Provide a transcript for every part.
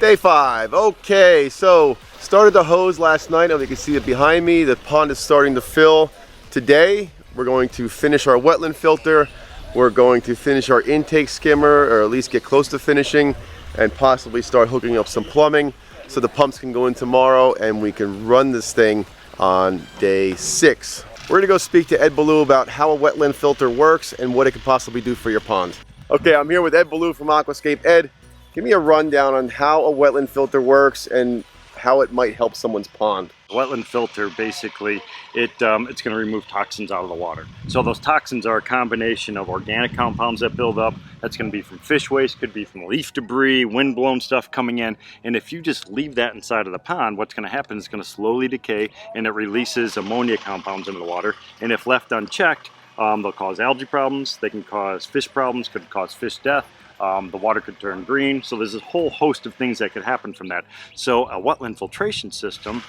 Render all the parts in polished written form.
Day 5. Okay, so started the hose last night, and you can see it behind me. The pond is starting to fill. Today, we're going to finish our wetland filter. We're going to finish our intake skimmer, or at least get close to finishing, and possibly start hooking up some plumbing so the pumps can go in tomorrow and we can run this thing on day 6. We're gonna go speak to Ed Beaulieu about how a wetland filter works and what it could possibly do for your pond. Okay, I'm here with Ed Beaulieu from Aquascape. Ed, give me a rundown on how a wetland filter works and how it might help someone's pond. A wetland filter, basically, it's going to remove toxins out of the water. So those toxins are a combination of organic compounds that build up. That's going to be from fish waste, could be from leaf debris, wind-blown stuff coming in. And if you just leave that inside of the pond, what's going to happen is it's going to slowly decay, and it releases ammonia compounds into the water. And if left unchecked, they'll cause algae problems, they can cause fish problems, could cause fish death. The water could turn green. So there's a whole host of things that could happen from that. So a wetland filtration system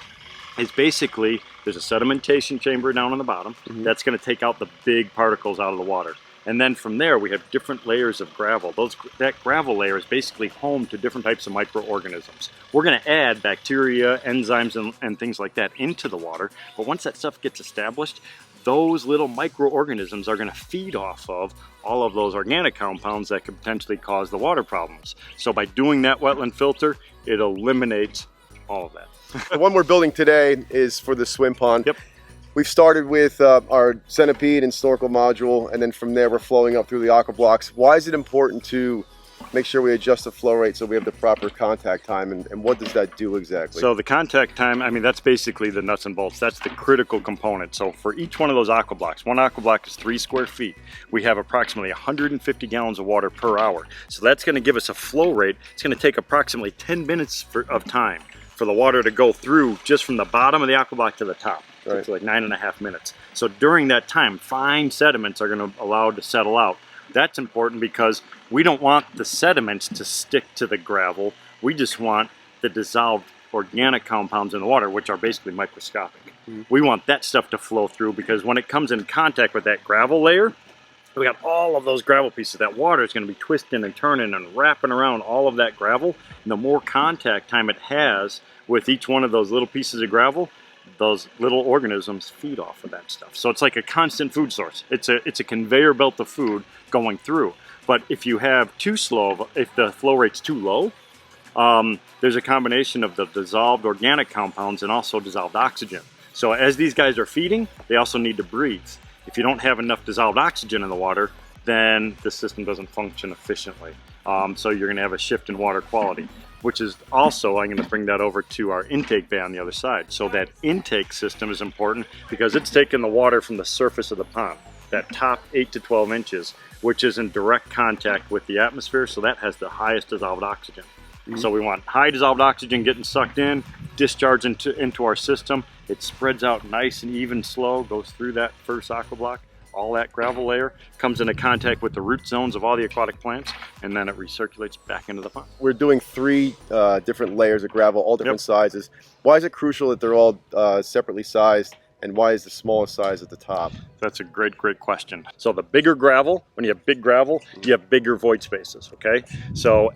is basically, there's a sedimentation chamber down on the bottom that's going to take out the big particles out of the water. And then from there, we have different layers of gravel. That gravel layer is basically home to different types of microorganisms. We're going to add bacteria, enzymes, and things like that into the water. But once that stuff gets established, those little microorganisms are going to feed off of all of those organic compounds that could potentially cause the water problems. So by doing that wetland filter, it eliminates all of that. The one we're building today is for the swim pond. Yep. We've started with our centipede and snorkel module, and then from there we're flowing up through the aqua blocks. Why is it important to make sure we adjust the flow rate so we have the proper contact time, and what does that do exactly? So the contact time, I mean, that's basically the nuts and bolts. That's the critical component. So for each one of those aqua blocks, one aqua block is 3 square feet. We have approximately 150 gallons of water per hour. So that's going to give us a flow rate. It's going to take approximately 10 minutes of time for the water to go through just from the bottom of the aqua block to the top. Right. It's like 9.5 minutes. So during that time, fine sediments are going to allow to settle out. That's important because we don't want the sediments to stick to the gravel. We just want the dissolved organic compounds in the water, which are basically microscopic. We want that stuff to flow through, because when it comes in contact with that gravel layer, we got all of those gravel pieces. That water is going to be twisting and turning and wrapping around all of that gravel. And the more contact time it has with each one of those little pieces of gravel, those little organisms feed off of that stuff. So it's like a constant food source. It's a conveyor belt of food going through. But if you have if the flow rate's too low, there's a combination of the dissolved organic compounds and also dissolved oxygen. So as these guys are feeding, they also need to breathe. If you don't have enough dissolved oxygen in the water, then the system doesn't function efficiently. So you're going to have a shift in water quality, which is also, I'm going to bring that over to our intake bay on the other side. So that intake system is important because it's taking the water from the surface of the pond, that top 8 to 12 inches, which is in direct contact with the atmosphere, so that has the highest dissolved oxygen. So we want high dissolved oxygen getting sucked in, discharged into our system. It spreads out nice and even slow, goes through that first aqua block. All that gravel layer comes into contact with the root zones of all the aquatic plants, and then it recirculates back into the pond. We're doing 3 different layers of gravel, all different sizes. Why is it crucial that they're all separately sized, and why is the smallest size at the top? That's a great question. So the bigger gravel, when you have big gravel, you have bigger void spaces, okay? So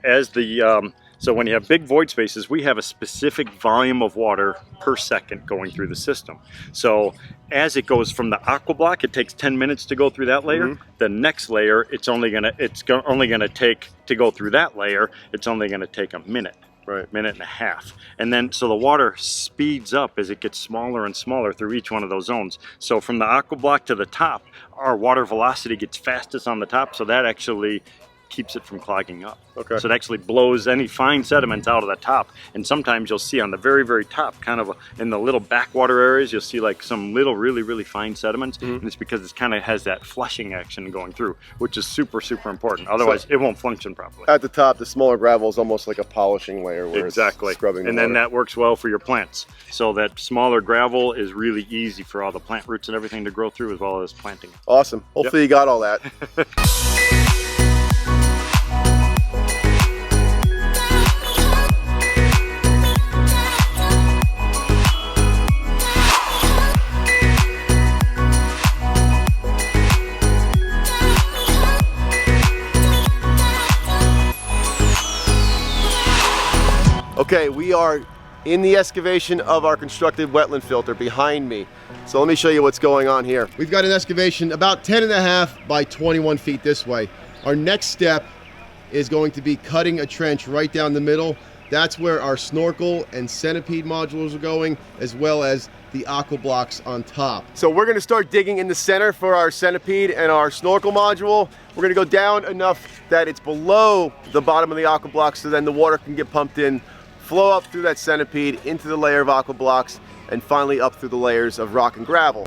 so when you have big void spaces, we have a specific volume of water per second going through the system. So as it goes from the aqua block, it takes 10 minutes to go through that layer. The next layer, it's only gonna take, to go through that layer, it's only gonna take a minute. Right. Minute and a half. And then so the water speeds up as it gets smaller and smaller through each one of those zones. So from the aqua block to the top, our water velocity gets fastest on the top, so that actually keeps it from clogging up. Okay. So it actually blows any fine sediments out of the top. And sometimes you'll see on the very, very top, kind of in the little backwater areas, you'll see like some little really, really fine sediments. And it's because it kind of has that flushing action going through, which is super, super important. Otherwise, it won't function properly. At the top, the smaller gravel is almost like a polishing layer where it's scrubbing the and then that works well for your plants. So that smaller gravel is really easy for all the plant roots and everything to grow through, as well as planting. Awesome. Hopefully you got all that. Okay, we are in the excavation of our constructed wetland filter behind me. So let me show you what's going on here. We've got an excavation about 10.5 by 21 feet this way. Our next step is going to be cutting a trench right down the middle. That's where our snorkel and centipede modules are going, as well as the aqua blocks on top. So we're gonna start digging in the center for our centipede and our snorkel module. We're gonna go down enough that it's below the bottom of the aqua blocks, so then the water can get pumped in, flow up through that centipede into the layer of aqua blocks, and finally up through the layers of rock and gravel.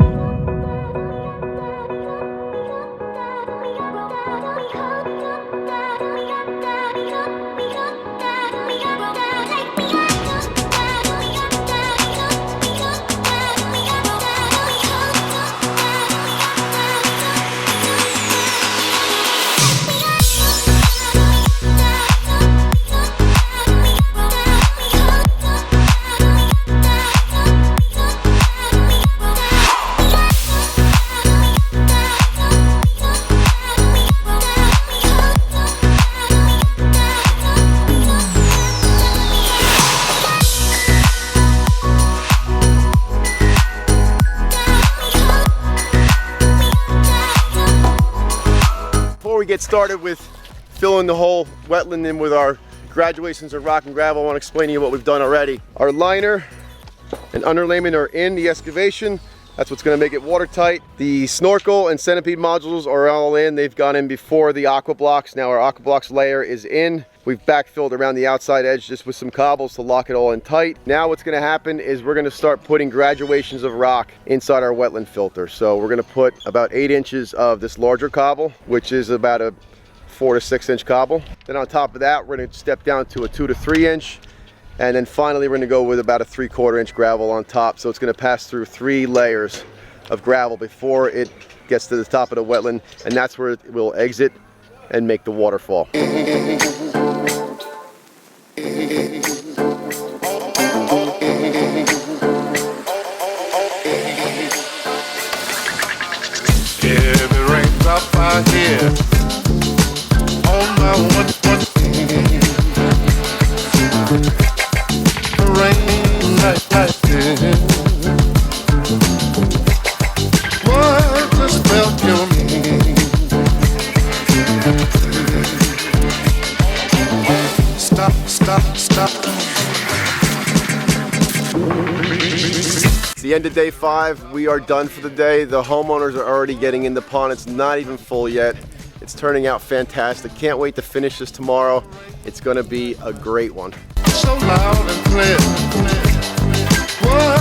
Get started with filling the whole wetland in with our graduations of rock and gravel, I want to explain to you what we've done already. Our liner and underlayment are in the excavation. That's what's going to make it watertight. The snorkel and centipede modules are all in. They've gone in before the aqua blocks. Now our aqua blocks layer is in. We've backfilled around the outside edge just with some cobbles to lock it all in tight. Now what's going to happen is we're going to start putting graduations of rock inside our wetland filter. So we're going to put about 8 inches of this larger cobble, which is about a 4 to 6 inch cobble. Then on top of that, we're going to step down to a 2 to 3 inch. And then finally we're going to go with about a 3/4 inch gravel on top. So it's going to pass through 3 layers of gravel before it gets to the top of the wetland, and that's where it will exit and make the waterfall. Heavy raindrop out here on my one. Rain like this. What the spell you mean? Stop, stop, stop. It's the end of day 5. We are done for the day. The homeowners are already getting in the pond. It's not even full yet. It's turning out fantastic. Can't wait to finish this tomorrow. It's going to be a great one. So loud and clear. What